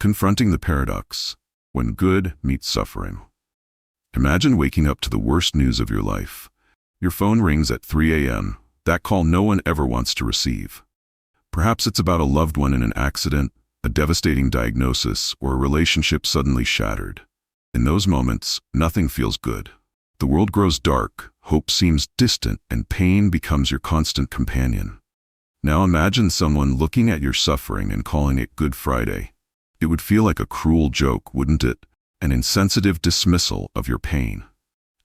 Confronting the paradox, when good meets suffering. Imagine waking up to the worst news of your life. Your phone rings at 3 a.m., that call no one ever wants to receive. Perhaps it's about a loved one in an accident, a devastating diagnosis, or a relationship suddenly shattered. In those moments, nothing feels good. The world grows dark, hope seems distant, and pain becomes your constant companion. Now imagine someone looking at your suffering and calling it Good Friday. It would feel like a cruel joke, wouldn't it? An insensitive dismissal of your pain.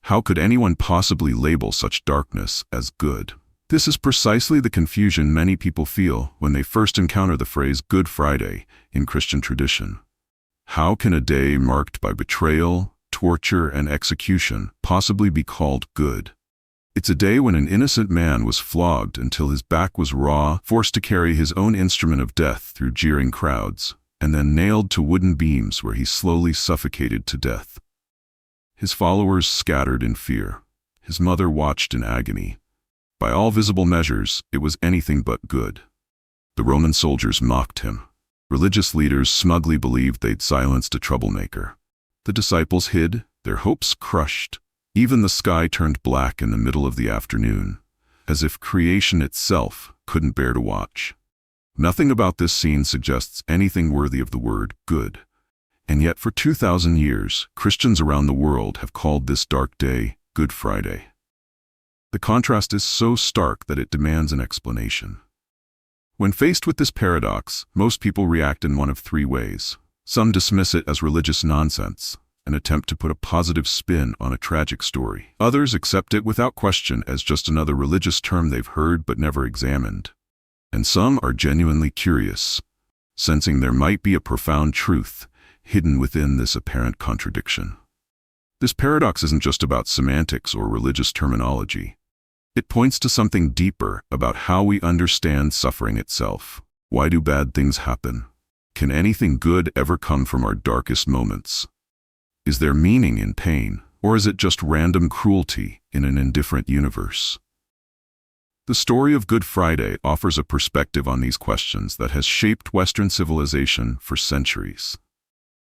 How could anyone possibly label such darkness as good? This is precisely the confusion many people feel when they first encounter the phrase Good Friday in Christian tradition. How can a day marked by betrayal, torture, and execution possibly be called good? It's a day when an innocent man was flogged until his back was raw, forced to carry his own instrument of death through jeering crowds, and then nailed to wooden beams where he slowly suffocated to death. His followers scattered in fear. His mother watched in agony. By all visible measures, it was anything but good. The Roman soldiers mocked him. Religious leaders smugly believed they'd silenced a troublemaker. The disciples hid, their hopes crushed. Even the sky turned black in the middle of the afternoon, as if creation itself couldn't bear to watch. Nothing about this scene suggests anything worthy of the word good. And yet for 2,000 years, Christians around the world have called this dark day Good Friday. The contrast is so stark that it demands an explanation. When faced with this paradox, most people react in one of three ways. Some dismiss it as religious nonsense, an attempt to put a positive spin on a tragic story. Others accept it without question as just another religious term they've heard but never examined. And some are genuinely curious, sensing there might be a profound truth hidden within this apparent contradiction. This paradox isn't just about semantics or religious terminology. It points to something deeper about how we understand suffering itself. Why do bad things happen? Can anything good ever come from our darkest moments? Is there meaning in pain, or is it just random cruelty in an indifferent universe? The story of Good Friday offers a perspective on these questions that has shaped Western civilization for centuries.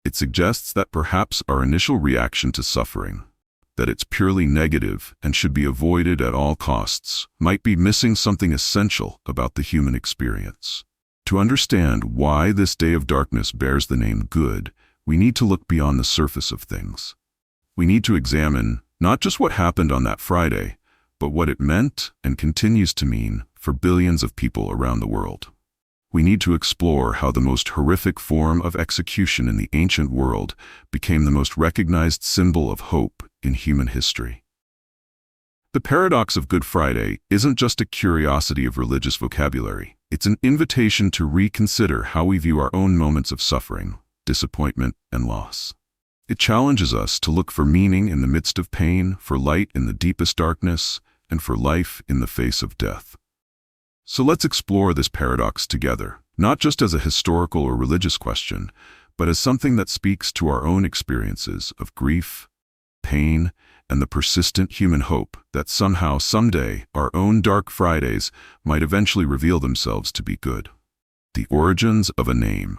It suggests that perhaps our initial reaction to suffering, that it's purely negative and should be avoided at all costs, might be missing something essential about the human experience. To understand why this day of darkness bears the name good, we need to look beyond the surface of things. We need to examine not just what happened on that Friday, but what it meant and continues to mean for billions of people around the world. We need to explore how the most horrific form of execution in the ancient world became the most recognized symbol of hope in human history. The paradox of Good Friday isn't just a curiosity of religious vocabulary. It's an invitation to reconsider how we view our own moments of suffering, disappointment, and loss. It challenges us to look for meaning in the midst of pain, for light in the deepest darkness, and for life in the face of death. So let's explore this paradox together, not just as a historical or religious question, but as something that speaks to our own experiences of grief, pain, and the persistent human hope that somehow, someday, our own dark Fridays might eventually reveal themselves to be good. The origins of a name.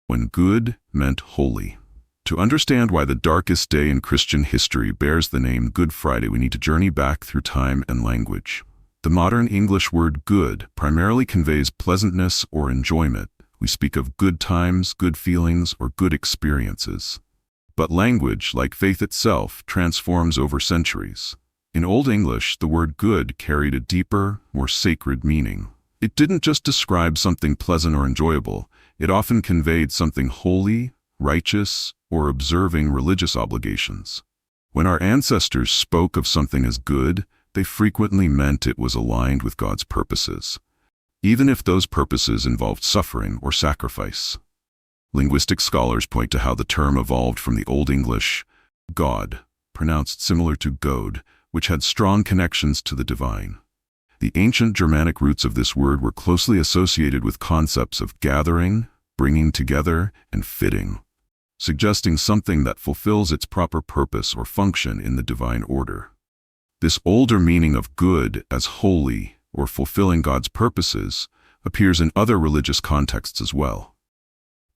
When good meant holy. To understand why the darkest day in Christian history bears the name Good Friday, we need to journey back through time and language. The modern English word good primarily conveys pleasantness or enjoyment. We speak of good times, good feelings, or good experiences. But language, like faith itself, transforms over centuries. In Old English, the word good carried a deeper, more sacred meaning. It didn't just describe something pleasant or enjoyable. It often conveyed something holy, righteous, or observing religious obligations. When our ancestors spoke of something as good, they frequently meant it was aligned with God's purposes, even if those purposes involved suffering or sacrifice. Linguistic scholars point to how the term evolved from the Old English God, pronounced similar to God, which had strong connections to the divine. The ancient Germanic roots of this word were closely associated with concepts of gathering, bringing together, and fitting, suggesting something that fulfills its proper purpose or function in the divine order. This older meaning of good as holy or fulfilling God's purposes appears in other religious contexts as well.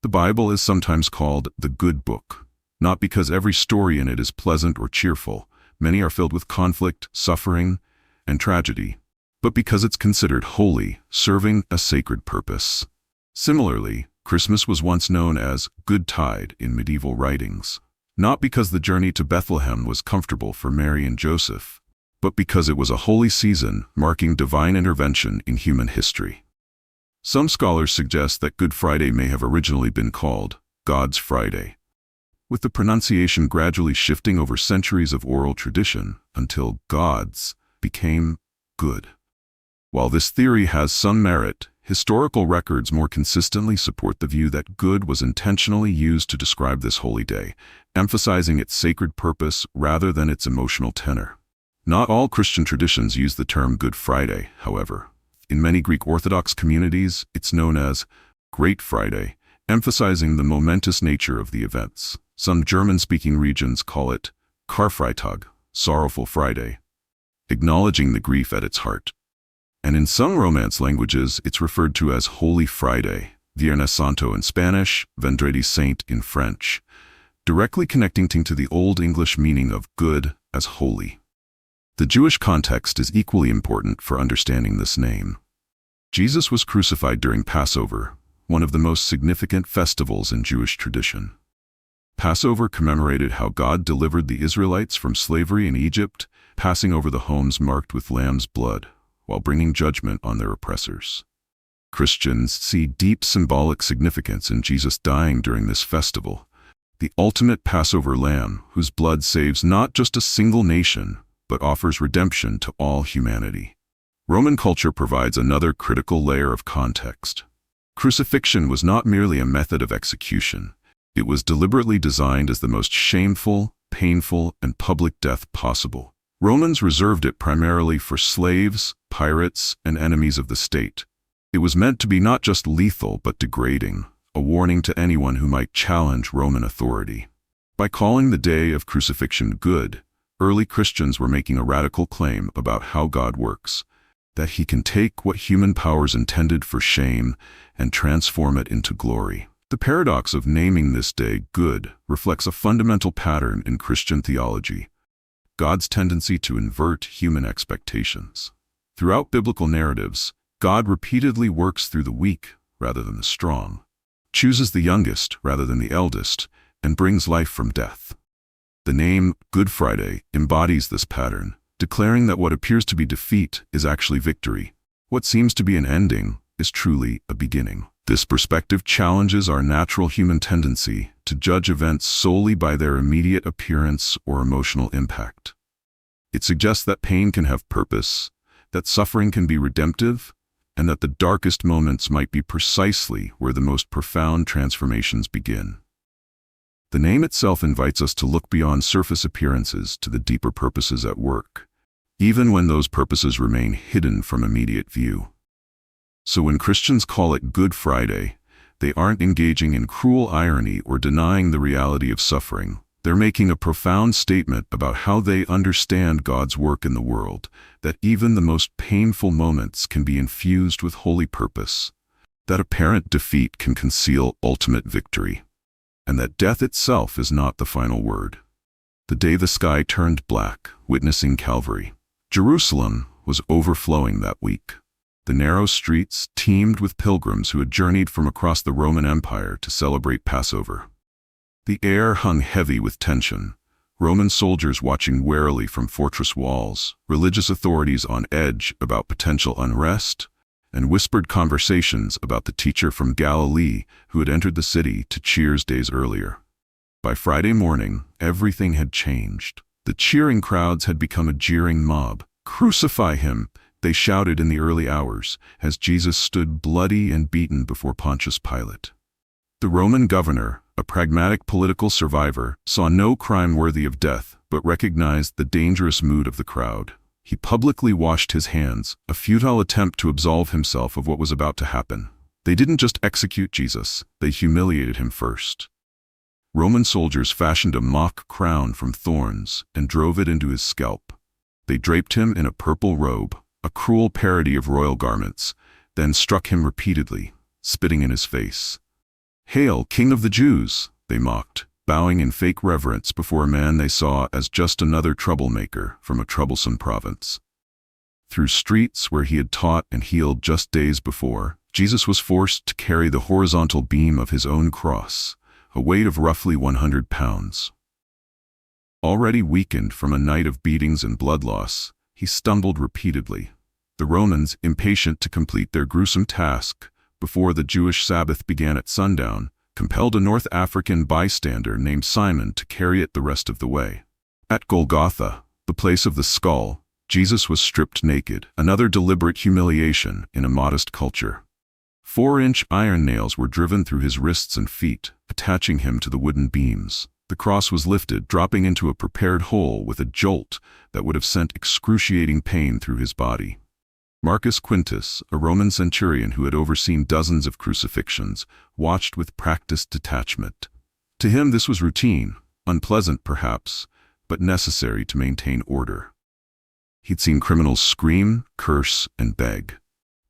The Bible is sometimes called the good book, not because every story in it is pleasant or cheerful. Many are filled with conflict, suffering, and tragedy, but because it's considered holy, serving a sacred purpose. Similarly, Christmas was once known as Good Tide in medieval writings, not because the journey to Bethlehem was comfortable for Mary and Joseph, but because it was a holy season marking divine intervention in human history. Some scholars suggest that Good Friday may have originally been called God's Friday, with the pronunciation gradually shifting over centuries of oral tradition until God's became good. While this theory has some merit, historical records more consistently support the view that good was intentionally used to describe this holy day, emphasizing its sacred purpose rather than its emotional tenor. Not all Christian traditions use the term Good Friday, however. In many Greek Orthodox communities, it's known as Great Friday, emphasizing the momentous nature of the events. Some German-speaking regions call it Karfreitag, Sorrowful Friday, acknowledging the grief at its heart. And in some Romance languages, it's referred to as Holy Friday, Viernes Santo in Spanish, Vendredi Saint in French, directly connecting to the Old English meaning of good as holy. The Jewish context is equally important for understanding this name. Jesus was crucified during Passover, one of the most significant festivals in Jewish tradition. Passover commemorated how God delivered the Israelites from slavery in Egypt, passing over the homes marked with lamb's blood, while bringing judgment on their oppressors. Christians see deep symbolic significance in Jesus dying during this festival, the ultimate Passover lamb whose blood saves not just a single nation, but offers redemption to all humanity. Roman culture provides another critical layer of context. Crucifixion was not merely a method of execution. It was deliberately designed as the most shameful, painful, and public death possible. Romans reserved it primarily for slaves, pirates, and enemies of the state. It was meant to be not just lethal but degrading, a warning to anyone who might challenge Roman authority. By calling the day of crucifixion good, early Christians were making a radical claim about how God works, that He can take what human powers intended for shame and transform it into glory. The paradox of naming this day good reflects a fundamental pattern in Christian theology: God's tendency to invert human expectations. Throughout biblical narratives, God repeatedly works through the weak rather than the strong, chooses the youngest rather than the eldest, and brings life from death. The name Good Friday embodies this pattern, declaring that what appears to be defeat is actually victory. What seems to be an ending is truly a beginning. This perspective challenges our natural human tendency to judge events solely by their immediate appearance or emotional impact. It suggests that pain can have purpose, that suffering can be redemptive, and that the darkest moments might be precisely where the most profound transformations begin. The name itself invites us to look beyond surface appearances to the deeper purposes at work, even when those purposes remain hidden from immediate view. So when Christians call it Good Friday, they aren't engaging in cruel irony or denying the reality of suffering. They're making a profound statement about how they understand God's work in the world, that even the most painful moments can be infused with holy purpose, that apparent defeat can conceal ultimate victory, and that death itself is not the final word. The day the sky turned black, witnessing Calvary, Jerusalem was overflowing that week. The narrow streets teemed with pilgrims who had journeyed from across the Roman Empire to celebrate Passover. The air hung heavy with tension, Roman soldiers watching warily from fortress walls, religious authorities on edge about potential unrest, and whispered conversations about the teacher from Galilee who had entered the city to cheers days earlier. By Friday morning, everything had changed. The cheering crowds had become a jeering mob. "Crucify him!" they shouted in the early hours, as Jesus stood bloody and beaten before Pontius Pilate. The Roman governor, a pragmatic political survivor, saw no crime worthy of death, but recognized the dangerous mood of the crowd. He publicly washed his hands, a futile attempt to absolve himself of what was about to happen. They didn't just execute Jesus, they humiliated him first. Roman soldiers fashioned a mock crown from thorns and drove it into his scalp. They draped him in a purple robe, a cruel parody of royal garments, then struck him repeatedly, spitting in his face. "Hail, King of the Jews!" they mocked, bowing in fake reverence before a man they saw as just another troublemaker from a troublesome province. Through streets where he had taught and healed just days before, Jesus was forced to carry the horizontal beam of his own cross, a weight of roughly 100 pounds. Already weakened from a night of beatings and blood loss, he stumbled repeatedly. The Romans, impatient to complete their gruesome task before the Jewish Sabbath began at sundown, compelled a North African bystander named Simon to carry it the rest of the way. At Golgotha, the place of the skull, Jesus was stripped naked, another deliberate humiliation in a modest culture. 4-inch iron nails were driven through his wrists and feet, attaching him to the wooden beams. The cross was lifted, dropping into a prepared hole with a jolt that would have sent excruciating pain through his body. Marcus Quintus, a Roman centurion who had overseen dozens of crucifixions, watched with practiced detachment. To him this was routine, unpleasant perhaps, but necessary to maintain order. He'd seen criminals scream, curse, and beg.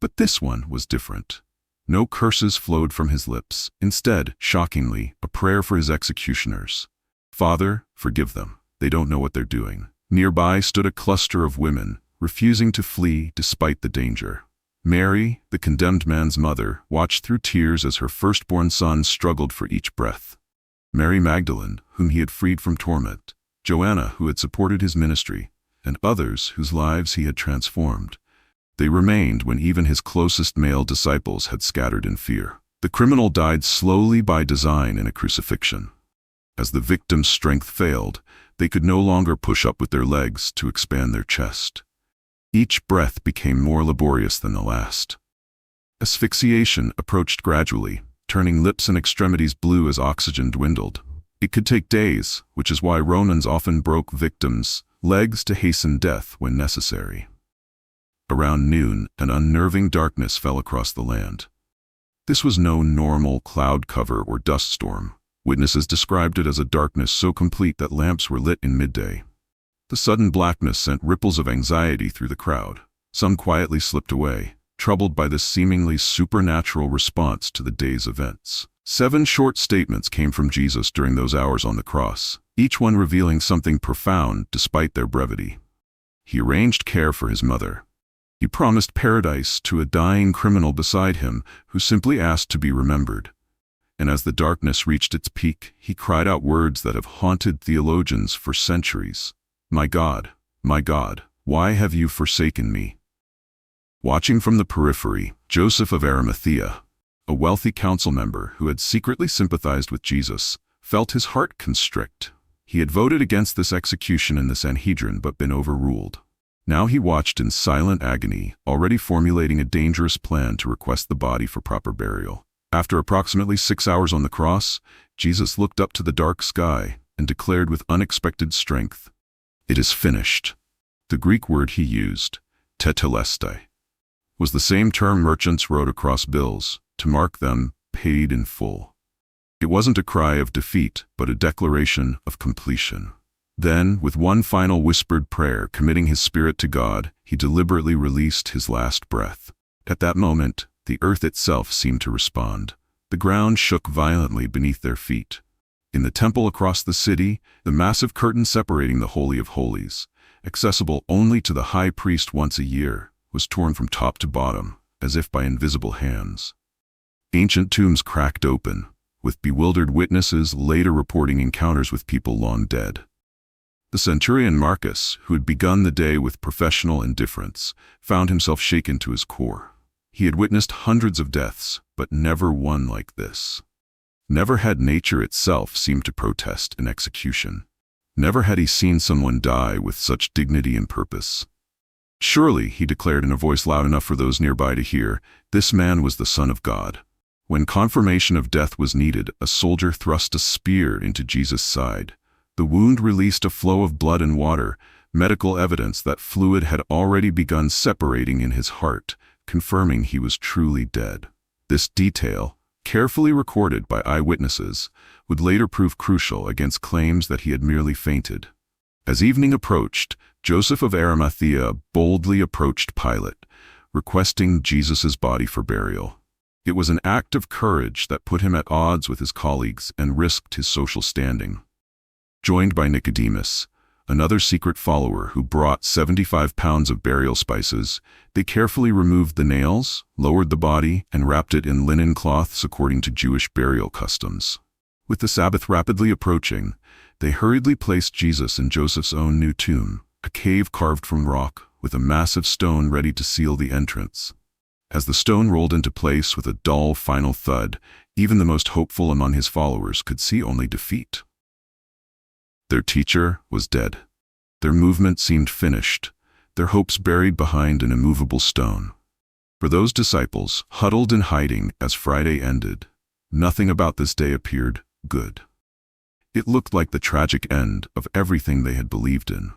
But this one was different. No curses flowed from his lips. Instead, shockingly, a prayer for his executioners. "Father, forgive them. They don't know what they're doing." Nearby stood a cluster of women, refusing to flee despite the danger. Mary, the condemned man's mother, watched through tears as her firstborn son struggled for each breath. Mary Magdalene, whom he had freed from torment, Joanna, who had supported his ministry, and others whose lives he had transformed. They remained when even his closest male disciples had scattered in fear. The criminal died slowly by design in a crucifixion. As the victim's strength failed, they could no longer push up with their legs to expand their chest. Each breath became more laborious than the last. Asphyxiation approached gradually, turning lips and extremities blue as oxygen dwindled. It could take days, which is why Romans often broke victims' legs to hasten death when necessary. Around noon, an unnerving darkness fell across the land. This was no normal cloud cover or dust storm. Witnesses described it as a darkness so complete that lamps were lit in midday. The sudden blackness sent ripples of anxiety through the crowd. Some quietly slipped away, troubled by this seemingly supernatural response to the day's events. 7 short statements came from Jesus during those hours on the cross, each one revealing something profound despite their brevity. He arranged care for his mother. He promised paradise to a dying criminal beside him who simply asked to be remembered. And as the darkness reached its peak, he cried out words that have haunted theologians for centuries. My God, why have you forsaken me?" Watching from the periphery, Joseph of Arimathea, a wealthy council member who had secretly sympathized with Jesus, felt his heart constrict. He had voted against this execution in the Sanhedrin but been overruled. Now he watched in silent agony, already formulating a dangerous plan to request the body for proper burial. After approximately 6 hours on the cross, Jesus looked up to the dark sky and declared with unexpected strength, "It is finished." The Greek word he used, tetelestai, was the same term merchants wrote across bills to mark them paid in full. It wasn't a cry of defeat, but a declaration of completion. Then, with one final whispered prayer, committing his spirit to God, he deliberately released his last breath. At that moment, the earth itself seemed to respond. The ground shook violently beneath their feet. In the temple across the city, the massive curtain separating the Holy of Holies, accessible only to the high priest once a year, was torn from top to bottom, as if by invisible hands. Ancient tombs cracked open, with bewildered witnesses later reporting encounters with people long dead. The centurion Marcus, who had begun the day with professional indifference, found himself shaken to his core. He had witnessed hundreds of deaths, but never one like this. Never had nature itself seemed to protest an execution. Never had he seen someone die with such dignity and purpose. Surely, he declared in a voice loud enough for those nearby to hear, this man was the Son of God. When confirmation of death was needed, a soldier thrust a spear into Jesus' side. The wound released a flow of blood and water, medical evidence that fluid had already begun separating in his heart, confirming he was truly dead. This detail, carefully recorded by eyewitnesses, would later prove crucial against claims that he had merely fainted. As evening approached, Joseph of Arimathea boldly approached Pilate, requesting Jesus' body for burial. It was an act of courage that put him at odds with his colleagues and risked his social standing. Joined by Nicodemus, another secret follower who brought 75 pounds of burial spices, they carefully removed the nails, lowered the body, and wrapped it in linen cloths according to Jewish burial customs. With the Sabbath rapidly approaching, they hurriedly placed Jesus in Joseph's own new tomb, a cave carved from rock, with a massive stone ready to seal the entrance. As the stone rolled into place with a dull final thud, even the most hopeful among his followers could see only defeat. Their teacher was dead. Their movement seemed finished, their hopes buried behind an immovable stone. For those disciples, huddled in hiding as Friday ended, nothing about this day appeared good. It looked like the tragic end of everything they had believed in.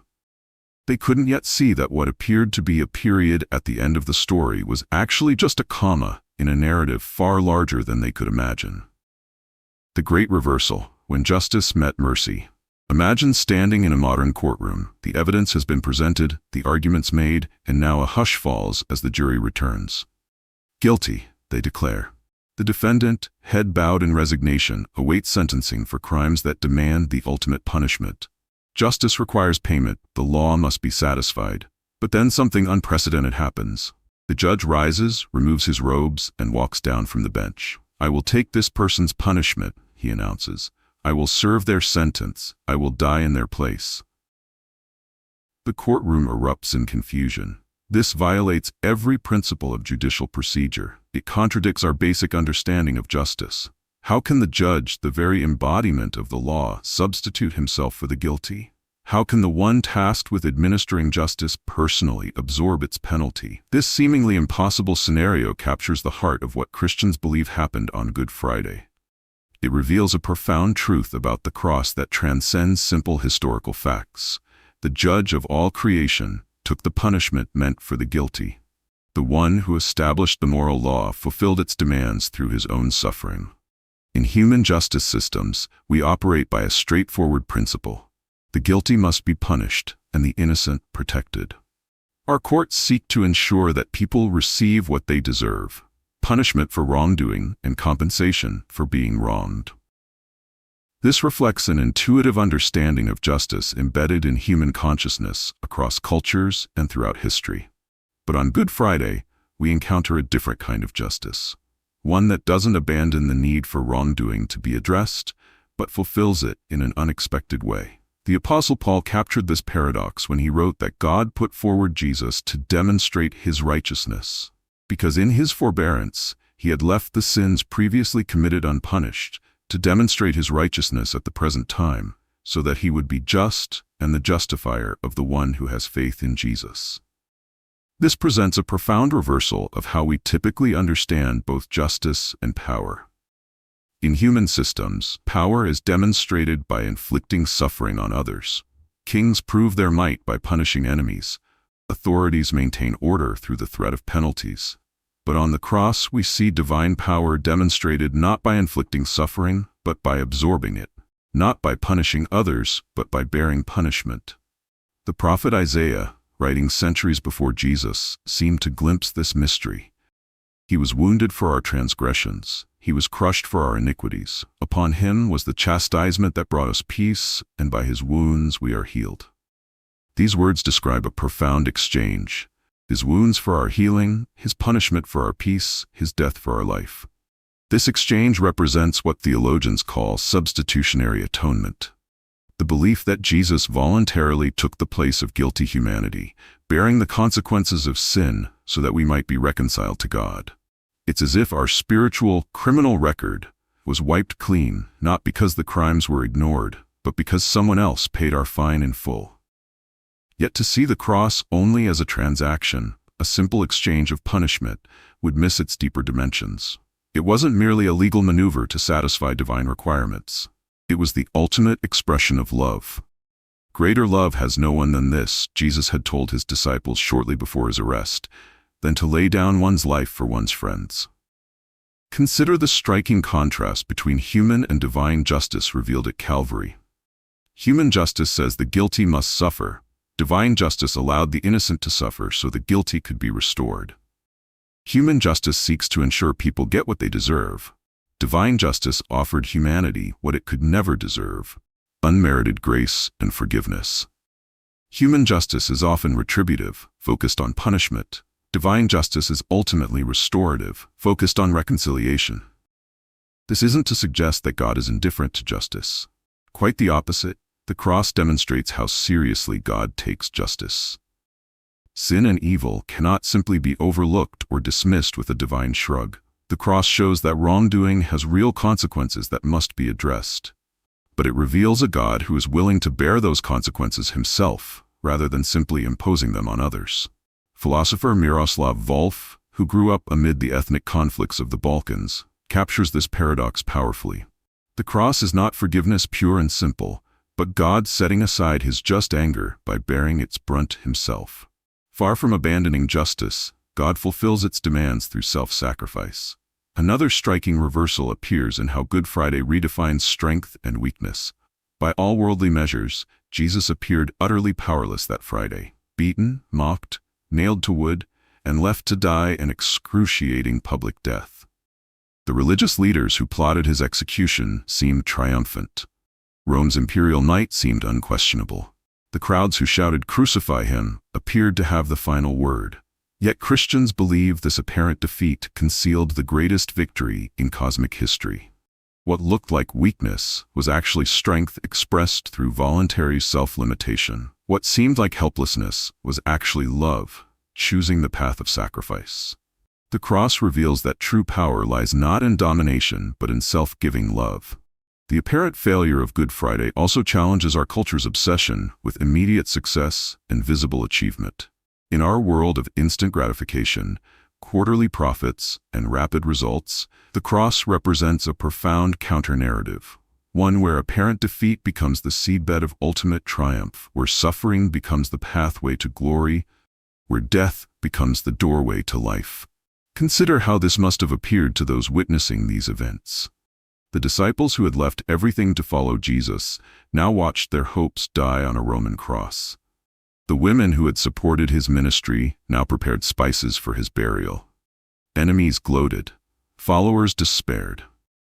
They couldn't yet see that what appeared to be a period at the end of the story was actually just a comma in a narrative far larger than they could imagine. The great reversal, when justice met mercy. Imagine standing in a modern courtroom. The evidence has been presented, the arguments made, and now a hush falls as the jury returns. Guilty, they declare. The defendant, head bowed in resignation, awaits sentencing for crimes that demand the ultimate punishment. Justice requires payment, the law must be satisfied. But then something unprecedented happens. The judge rises, removes his robes, and walks down from the bench. "I will take this person's punishment," he announces. "I will serve their sentence. I will die in their place." The courtroom erupts in confusion. This violates every principle of judicial procedure. It contradicts our basic understanding of justice. How can the judge, the very embodiment of the law, substitute himself for the guilty? How can the one tasked with administering justice personally absorb its penalty? This seemingly impossible scenario captures the heart of what Christians believe happened on Good Friday. It reveals a profound truth about the cross that transcends simple historical facts. The judge of all creation took the punishment meant for the guilty. The one who established the moral law fulfilled its demands through his own suffering. In human justice systems, we operate by a straightforward principle. The guilty must be punished, and the innocent protected. Our courts seek to ensure that people receive what they deserve: punishment for wrongdoing and compensation for being wronged. This reflects an intuitive understanding of justice embedded in human consciousness across cultures and throughout history. But on Good Friday, we encounter a different kind of justice. One that doesn't abandon the need for wrongdoing to be addressed, but fulfills it in an unexpected way. The Apostle Paul captured this paradox when he wrote that God put forward Jesus to demonstrate his righteousness, because in his forbearance he had left the sins previously committed unpunished, to demonstrate his righteousness at the present time, so that he would be just and the justifier of the one who has faith in Jesus. This presents a profound reversal of how we typically understand both justice and power. In human systems, power is demonstrated by inflicting suffering on others. Kings prove their might by punishing enemies. Authorities maintain order through the threat of penalties. But on the cross, we see divine power demonstrated not by inflicting suffering, but by absorbing it. Not by punishing others, but by bearing punishment. The prophet Isaiah, writing centuries before Jesus, seemed to glimpse this mystery. He was wounded for our transgressions. He was crushed for our iniquities. Upon him was the chastisement that brought us peace, and by his wounds we are healed. These words describe a profound exchange. His wounds for our healing, his punishment for our peace, his death for our life. This exchange represents what theologians call substitutionary atonement. The belief that Jesus voluntarily took the place of guilty humanity, bearing the consequences of sin so that we might be reconciled to God. It's as if our spiritual, criminal record was wiped clean, not because the crimes were ignored, but because someone else paid our fine in full. Yet to see the cross only as a transaction, a simple exchange of punishment, would miss its deeper dimensions. It wasn't merely a legal maneuver to satisfy divine requirements. It was the ultimate expression of love. Greater love has no one than this, Jesus had told his disciples shortly before his arrest, than to lay down one's life for one's friends. Consider the striking contrast between human and divine justice revealed at Calvary. Human justice says the guilty must suffer. Divine justice allowed the innocent to suffer so the guilty could be restored. Human justice seeks to ensure people get what they deserve. Divine justice offered humanity what it could never deserve: unmerited grace and forgiveness. Human justice is often retributive, focused on punishment. Divine justice is ultimately restorative, focused on reconciliation. This isn't to suggest that God is indifferent to justice. Quite the opposite. The cross demonstrates how seriously God takes justice. Sin and evil cannot simply be overlooked or dismissed with a divine shrug. The cross shows that wrongdoing has real consequences that must be addressed. But it reveals a God who is willing to bear those consequences himself, rather than simply imposing them on others. Philosopher Miroslav Volf, who grew up amid the ethnic conflicts of the Balkans, captures this paradox powerfully. The cross is not forgiveness pure and simple, but God setting aside his just anger by bearing its brunt himself. Far from abandoning justice, God fulfills its demands through self-sacrifice. Another striking reversal appears in how Good Friday redefines strength and weakness. By all worldly measures, Jesus appeared utterly powerless that Friday, beaten, mocked, nailed to wood, and left to die an excruciating public death. The religious leaders who plotted his execution seemed triumphant. Rome's imperial might seemed unquestionable. The crowds who shouted, "Crucify him," appeared to have the final word. Yet Christians believe this apparent defeat concealed the greatest victory in cosmic history. What looked like weakness was actually strength expressed through voluntary self-limitation. What seemed like helplessness was actually love, choosing the path of sacrifice. The cross reveals that true power lies not in domination but in self-giving love. The apparent failure of Good Friday also challenges our culture's obsession with immediate success and visible achievement. In our world of instant gratification, quarterly profits, and rapid results, the cross represents a profound counter-narrative, one where apparent defeat becomes the seedbed of ultimate triumph, where suffering becomes the pathway to glory, where death becomes the doorway to life. Consider how this must have appeared to those witnessing these events. The disciples who had left everything to follow Jesus now watched their hopes die on a Roman cross. The women who had supported his ministry now prepared spices for his burial. Enemies gloated. Followers despaired.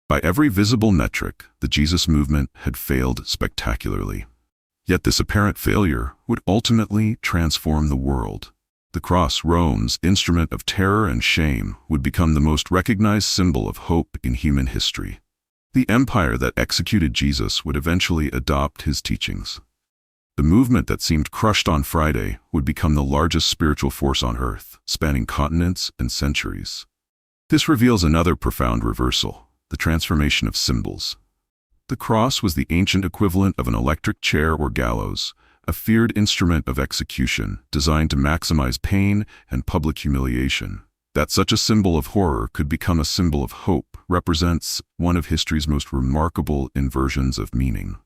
By every visible metric, the Jesus movement had failed spectacularly. Yet this apparent failure would ultimately transform the world. The cross, Rome's instrument of terror and shame, would become the most recognized symbol of hope in human history. The empire that executed Jesus would eventually adopt his teachings. The movement that seemed crushed on Friday would become the largest spiritual force on earth, spanning continents and centuries. This reveals another profound reversal: the transformation of symbols. The cross was the ancient equivalent of an electric chair or gallows, a feared instrument of execution designed to maximize pain and public humiliation. That such a symbol of horror could become a symbol of hope represents one of history's most remarkable inversions of meaning.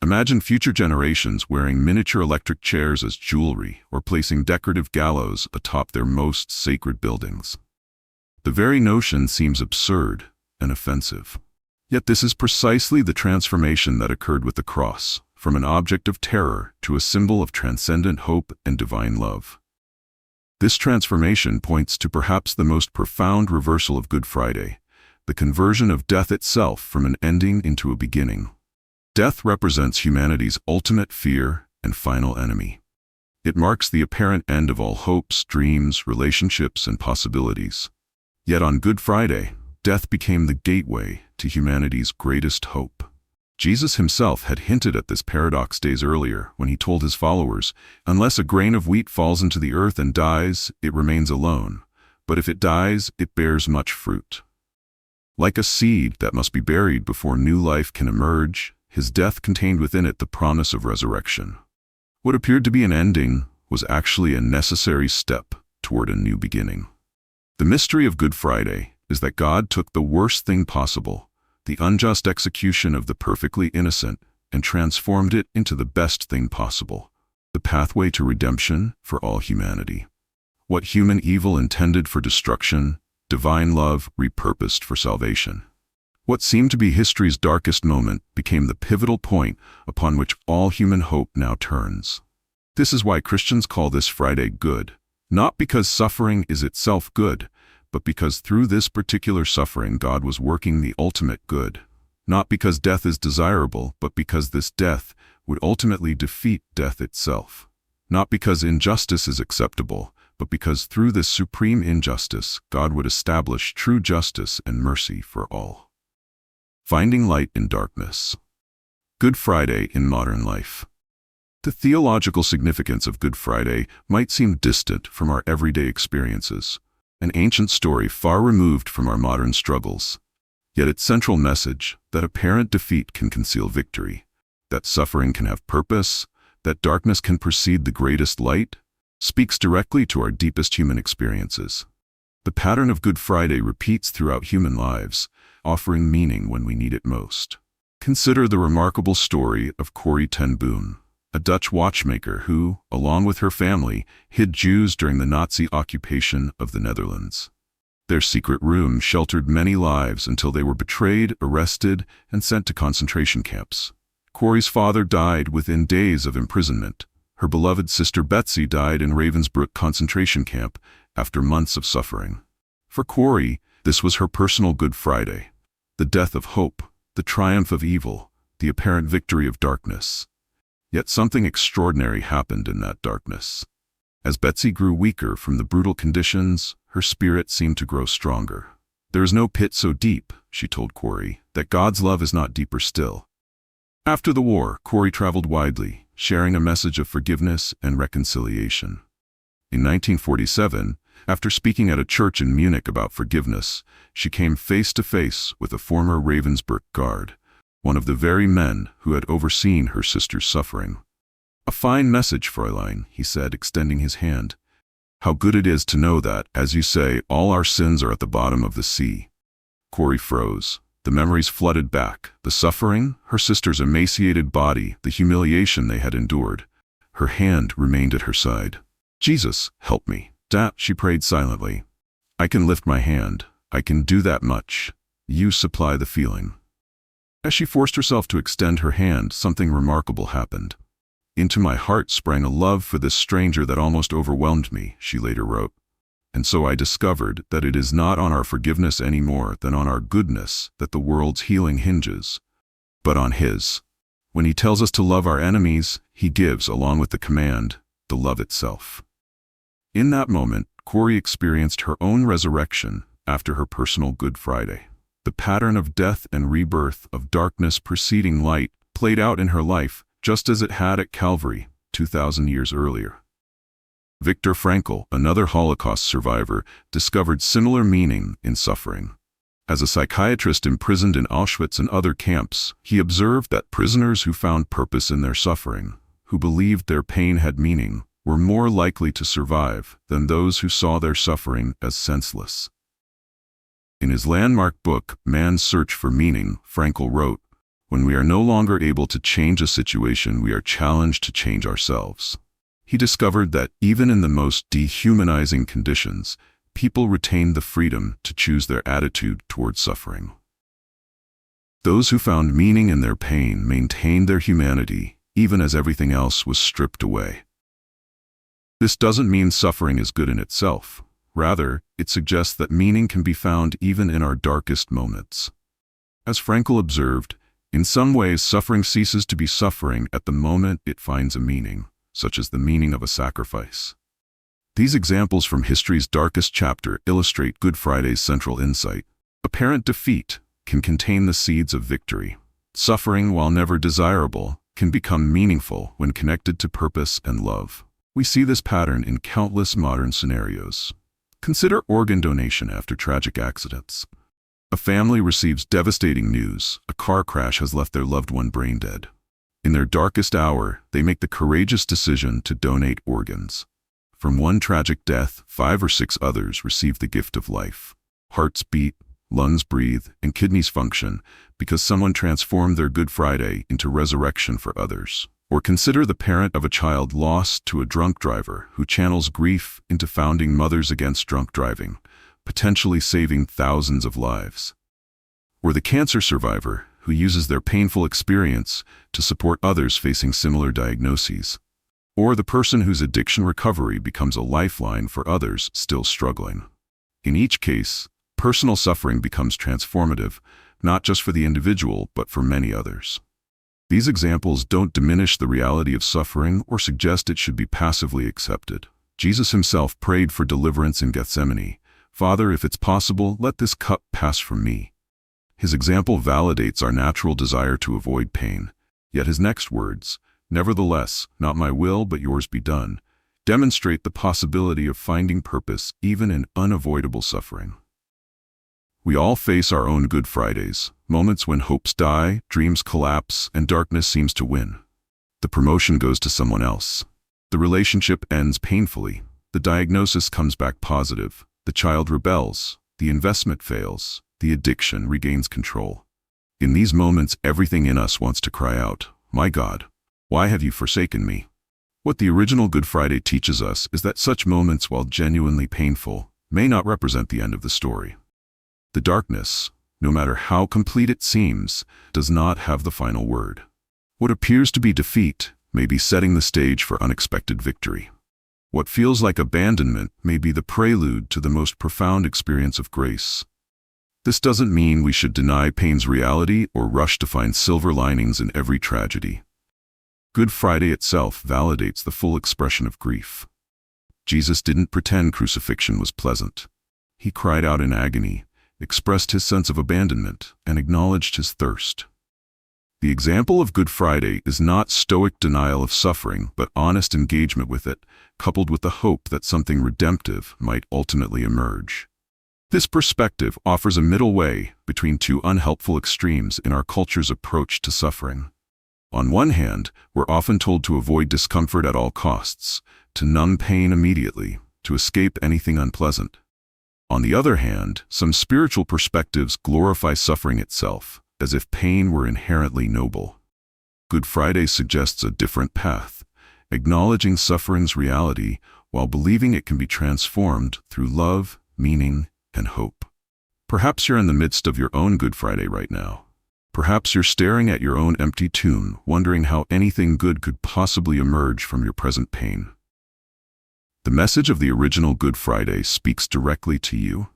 Imagine future generations wearing miniature electric chairs as jewelry or placing decorative gallows atop their most sacred buildings. The very notion seems absurd and offensive. Yet this is precisely the transformation that occurred with the cross, from an object of terror to a symbol of transcendent hope and divine love. This transformation points to perhaps the most profound reversal of Good Friday, the conversion of death itself from an ending into a beginning. Death represents humanity's ultimate fear and final enemy. It marks the apparent end of all hopes, dreams, relationships, and possibilities. Yet on Good Friday, death became the gateway to humanity's greatest hope. Jesus himself had hinted at this paradox days earlier when he told his followers, "Unless a grain of wheat falls into the earth and dies, it remains alone. But if it dies, it bears much fruit." Like a seed that must be buried before new life can emerge, his death contained within it the promise of resurrection. What appeared to be an ending was actually a necessary step toward a new beginning. The mystery of Good Friday is that God took the worst thing possible, the unjust execution of the perfectly innocent, and transformed it into the best thing possible, the pathway to redemption for all humanity. What human evil intended for destruction, divine love repurposed for salvation. What seemed to be history's darkest moment became the pivotal point upon which all human hope now turns. This is why Christians call this Friday good, not because suffering is itself good, but because through this particular suffering God was working the ultimate good. Not because death is desirable, but because this death would ultimately defeat death itself. Not because injustice is acceptable, but because through this supreme injustice, God would establish true justice and mercy for all. Finding light in darkness. Good Friday in modern life. The theological significance of Good Friday might seem distant from our everyday experiences, an ancient story far removed from our modern struggles. Yet its central message, that apparent defeat can conceal victory, that suffering can have purpose, that darkness can precede the greatest light, speaks directly to our deepest human experiences. The pattern of Good Friday repeats throughout human lives, offering meaning when we need it most. Consider the remarkable story of Corrie ten Boom, a Dutch watchmaker who, along with her family, hid Jews during the Nazi occupation of the Netherlands. Their secret room sheltered many lives until they were betrayed, arrested, and sent to concentration camps. Corrie's father died within days of imprisonment. Her beloved sister Betsy died in Ravensbrück concentration camp after months of suffering. For Corrie, this was her personal Good Friday, the death of hope, the triumph of evil, the apparent victory of darkness. Yet something extraordinary happened in that darkness. As Betsy grew weaker from the brutal conditions, her spirit seemed to grow stronger. "There is no pit so deep," she told Corrie, "that God's love is not deeper still." After the war, Corrie traveled widely, sharing a message of forgiveness and reconciliation. In 1947, after speaking at a church in Munich about forgiveness, she came face to face with a former Ravensbrück guard, one of the very men who had overseen her sister's suffering. "A fine message, Fräulein," he said, extending his hand. "How good it is to know that, as you say, all our sins are at the bottom of the sea." Corrie froze. The memories flooded back, the suffering, her sister's emaciated body, the humiliation they had endured. Her hand remained at her side. "Jesus, help me." "That," she prayed silently. "I can lift my hand. I can do that much. You supply the feeling." As she forced herself to extend her hand, something remarkable happened. "Into my heart sprang a love for this stranger that almost overwhelmed me," she later wrote. "And so I discovered that it is not on our forgiveness any more than on our goodness that the world's healing hinges, but on His. When He tells us to love our enemies, He gives, along with the command, the love itself." In that moment, Corrie experienced her own resurrection after her personal Good Friday. The pattern of death and rebirth, of darkness preceding light, played out in her life just as it had at Calvary 2,000 years earlier. Viktor Frankl, another Holocaust survivor, discovered similar meaning in suffering. As a psychiatrist imprisoned in Auschwitz and other camps, he observed that prisoners who found purpose in their suffering, who believed their pain had meaning, were more likely to survive than those who saw their suffering as senseless. In his landmark book, Man's Search for Meaning, Frankl wrote, "When we are no longer able to change a situation, we are challenged to change ourselves." He discovered that even in the most dehumanizing conditions, people retained the freedom to choose their attitude toward suffering. Those who found meaning in their pain maintained their humanity, even as everything else was stripped away. This doesn't mean suffering is good in itself. Rather, it suggests that meaning can be found even in our darkest moments. As Frankl observed, in some ways suffering ceases to be suffering at the moment it finds a meaning, such as the meaning of a sacrifice. These examples from history's darkest chapter illustrate Good Friday's central insight. Apparent defeat can contain the seeds of victory. Suffering, while never desirable, can become meaningful when connected to purpose and love. We see this pattern in countless modern scenarios. Consider organ donation after tragic accidents. A family receives devastating news: a car crash has left their loved one brain dead. In their darkest hour, they make the courageous decision to donate organs. From one tragic death, 5 or 6 others receive the gift of life. Hearts beat, lungs breathe, and kidneys function because someone transformed their Good Friday into resurrection for others. Or consider the parent of a child lost to a drunk driver who channels grief into founding Mothers Against Drunk Driving, potentially saving thousands of lives. Or the cancer survivor who uses their painful experience to support others facing similar diagnoses. Or the person whose addiction recovery becomes a lifeline for others still struggling. In each case, personal suffering becomes transformative, not just for the individual, but for many others. These examples don't diminish the reality of suffering or suggest it should be passively accepted. Jesus himself prayed for deliverance in Gethsemane. "Father, if it's possible, let this cup pass from me." His example validates our natural desire to avoid pain. Yet his next words, "Nevertheless, not my will, but yours be done," demonstrate the possibility of finding purpose even in unavoidable suffering. We all face our own Good Fridays, moments when hopes die, dreams collapse, and darkness seems to win. The promotion goes to someone else. The relationship ends painfully. The diagnosis comes back positive. The child rebels. The investment fails. The addiction regains control. In these moments, everything in us wants to cry out, "My God, why have you forsaken me?" What the original Good Friday teaches us is that such moments, while genuinely painful, may not represent the end of the story. The darkness, no matter how complete it seems, does not have the final word. What appears to be defeat may be setting the stage for unexpected victory. What feels like abandonment may be the prelude to the most profound experience of grace. This doesn't mean we should deny pain's reality or rush to find silver linings in every tragedy. Good Friday itself validates the full expression of grief. Jesus didn't pretend crucifixion was pleasant. He cried out in agony, expressed his sense of abandonment, and acknowledged his thirst. The example of Good Friday is not stoic denial of suffering, but honest engagement with it, coupled with the hope that something redemptive might ultimately emerge. This perspective offers a middle way between two unhelpful extremes in our culture's approach to suffering. On one hand, we're often told to avoid discomfort at all costs, to numb pain immediately, to escape anything unpleasant. On the other hand, some spiritual perspectives glorify suffering itself, as if pain were inherently noble. Good Friday suggests a different path, acknowledging suffering's reality while believing it can be transformed through love, meaning, and hope. Perhaps you're in the midst of your own Good Friday right now. Perhaps you're staring at your own empty tomb, wondering how anything good could possibly emerge from your present pain. The message of the original Good Friday speaks directly to you.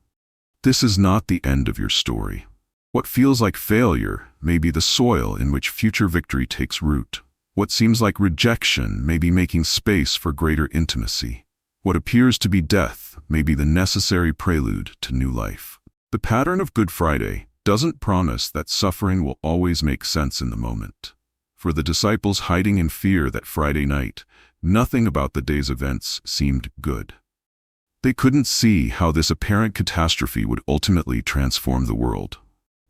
This is not the end of your story. What feels like failure may be the soil in which future victory takes root. What seems like rejection may be making space for greater intimacy. What appears to be death may be the necessary prelude to new life. The pattern of Good Friday doesn't promise that suffering will always make sense in the moment. For the disciples hiding in fear that Friday night, nothing about the day's events seemed good. They couldn't see how this apparent catastrophe would ultimately transform the world.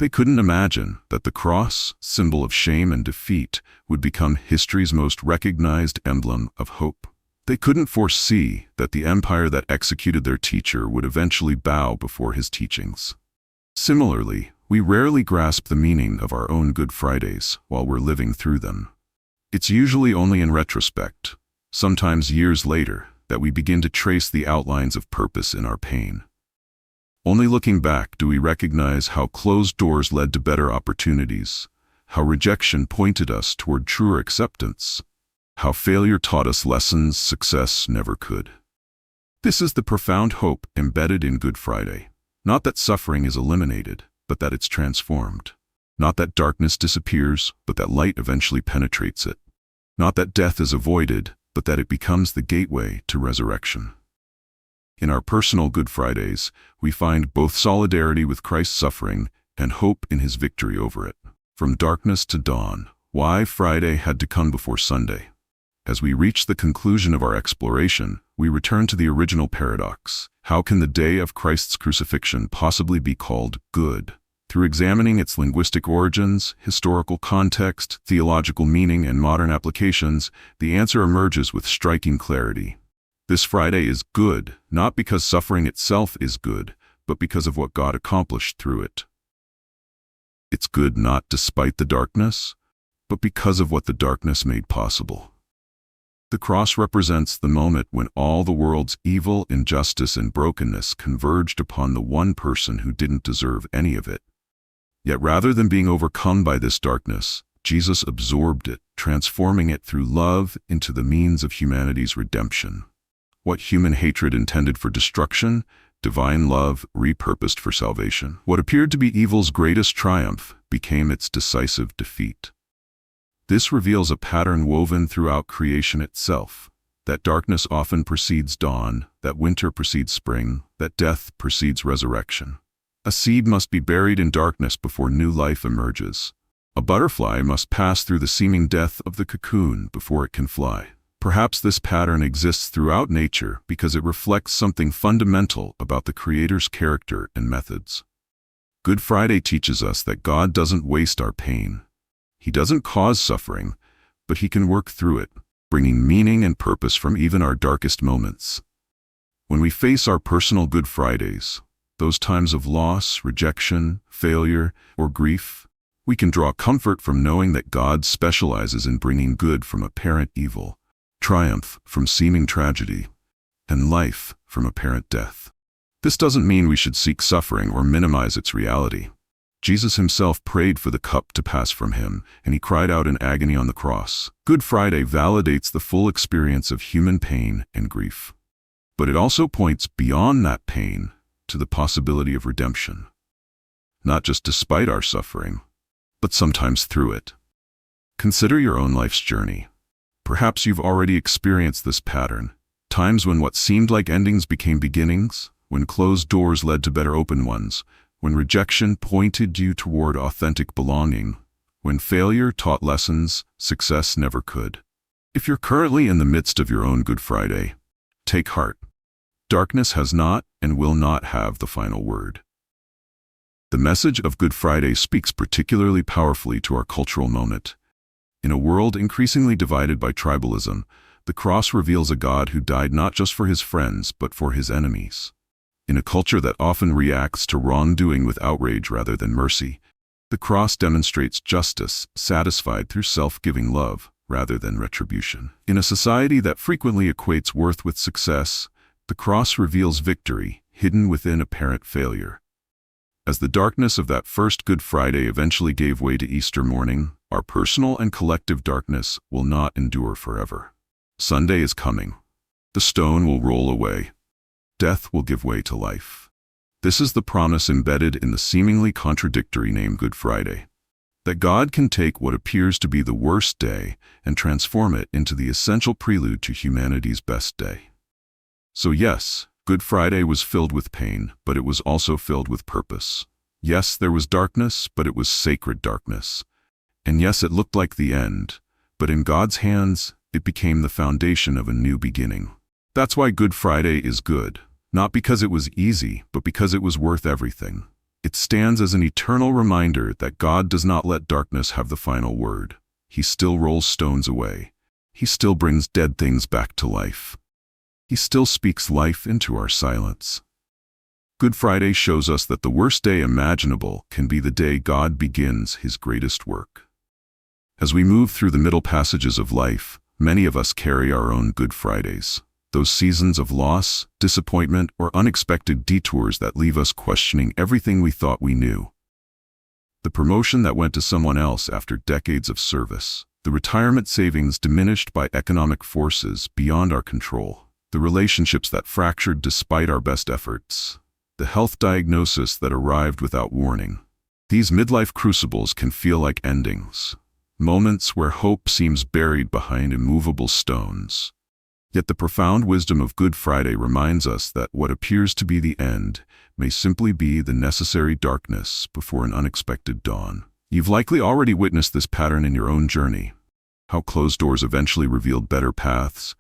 They couldn't imagine that the cross, symbol of shame and defeat, would become history's most recognized emblem of hope. They couldn't foresee that the empire that executed their teacher would eventually bow before his teachings. Similarly, we rarely grasp the meaning of our own Good Fridays while we're living through them. It's usually only in retrospect, sometimes years later, that we begin to trace the outlines of purpose in our pain. Only looking back do we recognize how closed doors led to better opportunities, how rejection pointed us toward truer acceptance, how failure taught us lessons success never could. This is the profound hope embedded in Good Friday. Not that suffering is eliminated, but that it's transformed. Not that darkness disappears, but that light eventually penetrates it. Not that death is avoided, but that it becomes the gateway to resurrection. In our personal Good Fridays, we find both solidarity with Christ's suffering and hope in his victory over it. From darkness to dawn, why Friday had to come before Sunday. As we reach the conclusion of our exploration, we return to the original paradox. How can the day of Christ's crucifixion possibly be called good? Through examining its linguistic origins, historical context, theological meaning, and modern applications, the answer emerges with striking clarity. This Friday is good, not because suffering itself is good, but because of what God accomplished through it. It's good not despite the darkness, but because of what the darkness made possible. The cross represents the moment when all the world's evil, injustice, and brokenness converged upon the one person who didn't deserve any of it. Yet rather than being overcome by this darkness, Jesus absorbed it, transforming it through love into the means of humanity's redemption. What human hatred intended for destruction, divine love repurposed for salvation. What appeared to be evil's greatest triumph became its decisive defeat. This reveals a pattern woven throughout creation itself, that darkness often precedes dawn, that winter precedes spring, that death precedes resurrection. A seed must be buried in darkness before new life emerges. A butterfly must pass through the seeming death of the cocoon before it can fly. Perhaps this pattern exists throughout nature because it reflects something fundamental about the Creator's character and methods. Good Friday teaches us that God doesn't waste our pain. He doesn't cause suffering, but He can work through it, bringing meaning and purpose from even our darkest moments. When we face our personal Good Fridays, those times of loss, rejection, failure, or grief, we can draw comfort from knowing that God specializes in bringing good from apparent evil, triumph from seeming tragedy, and life from apparent death. This doesn't mean we should seek suffering or minimize its reality. Jesus Himself prayed for the cup to pass from Him, and He cried out in agony on the cross. Good Friday validates the full experience of human pain and grief. But it also points beyond that pain to the possibility of redemption. Not just despite our suffering, but sometimes through it. Consider your own life's journey. Perhaps you've already experienced this pattern. Times when what seemed like endings became beginnings, when closed doors led to better open ones, when rejection pointed you toward authentic belonging, when failure taught lessons success never could. If you're currently in the midst of your own Good Friday, take heart. Darkness has not and will not have the final word. The message of Good Friday speaks particularly powerfully to our cultural moment. In a world increasingly divided by tribalism, the cross reveals a God who died not just for His friends, but for His enemies. In a culture that often reacts to wrongdoing with outrage rather than mercy, the cross demonstrates justice satisfied through self-giving love rather than retribution. In a society that frequently equates worth with success, the cross reveals victory hidden within apparent failure. As the darkness of that first Good Friday eventually gave way to Easter morning, our personal and collective darkness will not endure forever. Sunday is coming. The stone will roll away. Death will give way to life. This is the promise embedded in the seemingly contradictory name Good Friday. That God can take what appears to be the worst day and transform it into the essential prelude to humanity's best day. So yes, Good Friday was filled with pain, but it was also filled with purpose. Yes, there was darkness, but it was sacred darkness. And yes, it looked like the end, but in God's hands, it became the foundation of a new beginning. That's why Good Friday is good, not because it was easy, but because it was worth everything. It stands as an eternal reminder that God does not let darkness have the final word. He still rolls stones away. He still brings dead things back to life. He still speaks life into our silence. Good Friday shows us that the worst day imaginable can be the day God begins His greatest work. As we move through the middle passages of life, many of us carry our own Good Fridays. Those seasons of loss, disappointment, or unexpected detours that leave us questioning everything we thought we knew. The promotion that went to someone else after decades of service. The retirement savings diminished by economic forces beyond our control. The relationships that fractured despite our best efforts. The health diagnosis that arrived without warning. These midlife crucibles can feel like endings. Moments where hope seems buried behind immovable stones. Yet the profound wisdom of Good Friday reminds us that what appears to be the end may simply be the necessary darkness before an unexpected dawn. You've likely already witnessed this pattern in your own journey. How closed doors eventually revealed better paths.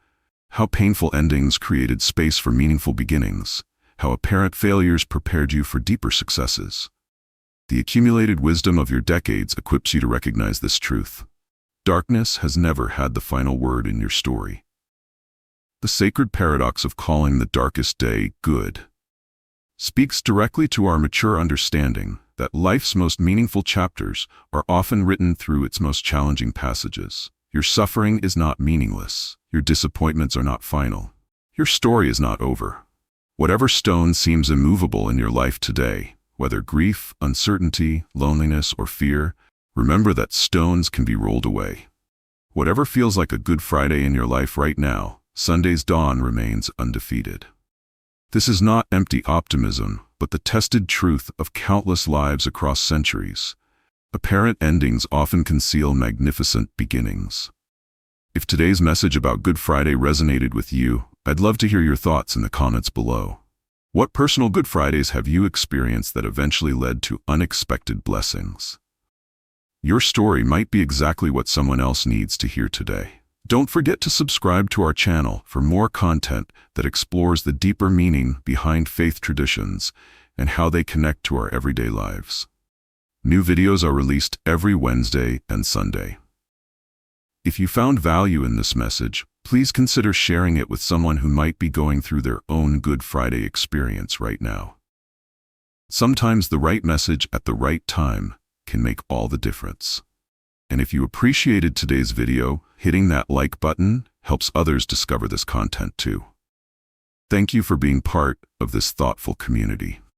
How painful endings created space for meaningful beginnings. How apparent failures prepared you for deeper successes. The accumulated wisdom of your decades equips you to recognize this truth. Darkness has never had the final word in your story. The sacred paradox of calling the darkest day good speaks directly to our mature understanding that life's most meaningful chapters are often written through its most challenging passages. Your suffering is not meaningless. Your disappointments are not final. Your story is not over. Whatever stone seems immovable in your life today, whether grief, uncertainty, loneliness, or fear, remember that stones can be rolled away. Whatever feels like a Good Friday in your life right now, Sunday's dawn remains undefeated. This is not empty optimism, but the tested truth of countless lives across centuries. Apparent endings often conceal magnificent beginnings. If today's message about Good Friday resonated with you, I'd love to hear your thoughts in the comments below. What personal Good Fridays have you experienced that eventually led to unexpected blessings? Your story might be exactly what someone else needs to hear today. Don't forget to subscribe to our channel for more content that explores the deeper meaning behind faith traditions and how they connect to our everyday lives. New videos are released every Wednesday and Sunday. If you found value in this message, please consider sharing it with someone who might be going through their own Good Friday experience right now. Sometimes the right message at the right time can make all the difference. And if you appreciated today's video, hitting that like button helps others discover this content too. Thank you for being part of this thoughtful community.